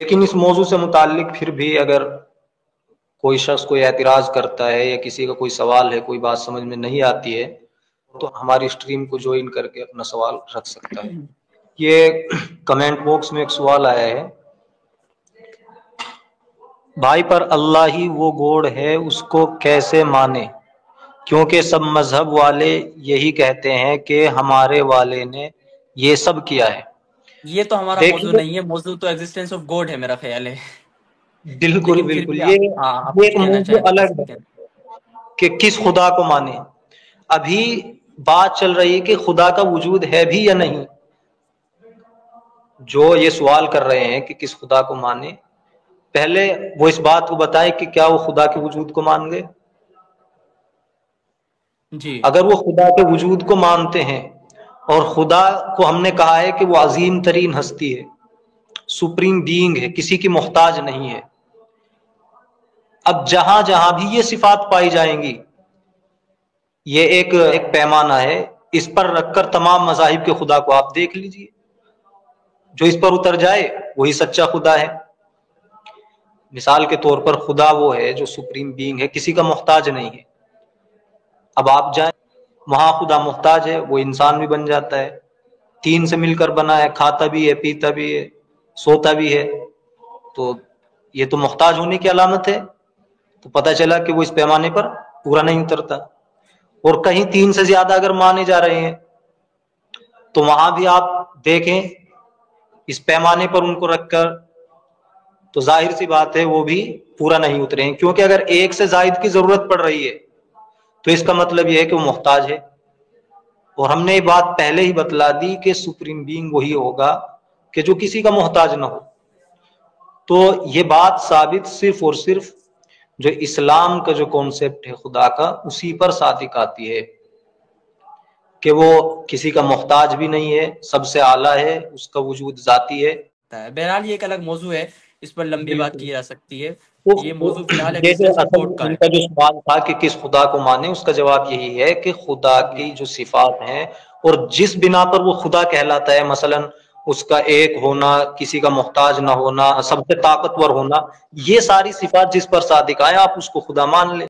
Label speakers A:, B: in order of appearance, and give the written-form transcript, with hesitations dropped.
A: لیکن اس موضوع سے متعلق پھر بھی اگر کوئی شخص کوئی اعتراض کرتا ہے یا کسی کا کوئی سوال ہے، کوئی بات سمجھ میں نہیں آتی ہے، تو ہماری اسٹریم کو جوائن کر کے اپنا سوال رکھ سکتا ہے۔ یہ کمنٹ باکس میں ایک سوال آیا ہے، بھائی پر اللہ ہی وہ گوڑ ہے اس کو کیسے مانے، کیونکہ سب مذہب والے یہی کہتے ہیں کہ ہمارے والے نے یہ سب کیا ہے۔
B: یہ تو ہمارا موضوع
A: دیکھیے،
B: نہیں ہے، موضوع تو ایگزسٹنس آف گوڈ ہے میرا خیال ہے،
A: بالکل
B: لیکن پھر
A: بالکل
B: بھی
A: یہ
B: ہاں آپ
A: یہ
B: کچھ
A: ایک
B: کہنا
A: موضوع
B: چاہیں تو کہہ
A: الگ
B: سکتے
A: ہے
B: ہیں۔
A: کہ کس خدا کو مانے۔ ابھی بات چل رہی ہے کہ خدا کا وجود ہے بھی یا نہیں۔ جو یہ سوال کر رہے ہیں کہ کس خدا کو مانے، پہلے وہ اس بات کو بتائے کہ کیا وہ خدا کے وجود کو مان گئے۔
B: جی
A: اگر وہ خدا کے وجود کو مانتے ہیں، اور خدا کو ہم نے کہا ہے کہ وہ عظیم ترین ہستی ہے، سپریم بینگ ہے، کسی کی محتاج نہیں ہے، اب جہاں جہاں بھی یہ صفات پائی جائیں گی، یہ ایک پیمانہ ہے، اس پر رکھ کر تمام مذاہب کے خدا کو آپ دیکھ لیجئے، جو اس پر اتر جائے وہی سچا خدا ہے۔ مثال کے طور پر خدا وہ ہے جو سپریم بینگ ہے، کسی کا محتاج نہیں ہے۔ اب آپ جائیں وہاں خدا محتاج ہے، وہ انسان بھی بن جاتا ہے، تین سے مل کر بنا ہے، کھاتا بھی ہے، پیتا بھی ہے، سوتا بھی ہے، تو یہ تو محتاج ہونے کی علامت ہے۔ تو پتہ چلا کہ وہ اس پیمانے پر پورا نہیں اترتا۔ اور کہیں تین سے زیادہ اگر مانے جا رہے ہیں تو وہاں بھی آپ دیکھیں اس پیمانے پر ان کو رکھ کر، تو ظاہر سی بات ہے وہ بھی پورا نہیں اترے ہیں، کیونکہ اگر ایک سے زائد کی ضرورت پڑ رہی ہے تو اس کا مطلب یہ ہے کہ وہ محتاج ہے۔ اور ہم نے یہ بات پہلے ہی بتلا دی کہ سپریم بینگ وہی ہوگا کہ جو کسی کا محتاج نہ ہو۔ تو یہ بات ثابت صرف اور صرف جو اسلام کا جو کانسیپٹ ہے خدا کا، اسی پر صادق آتی ہے کہ وہ کسی کا محتاج بھی نہیں ہے، سب سے اعلیٰ ہے، اس کا وجود ذاتی ہے۔
B: بہرحال یہ ایک الگ موضوع ہے، اس پر لمبی بات
A: بالکل۔
B: کی جا سکتی ہے۔ یہ
A: تو
B: موضوع فی الحال
A: یہ جو
B: ایگزسٹنس آف
A: اصل
B: گوڈ کا
A: ان
B: ہے۔
A: کا جو سوال تھا کہ کس خدا کو مانے، اس کا جواب یہی ہے کہ خدا
B: جی
A: کی جو صفات ہیں اور جس بنا پر وہ خدا کہلاتا ہے، مثلا اس کا ایک ہونا، کسی کا محتاج نہ ہونا، سب سے طاقتور ہونا، یہ ساری صفات جس پر صادق آئے آپ اس کو خدا مان لیں۔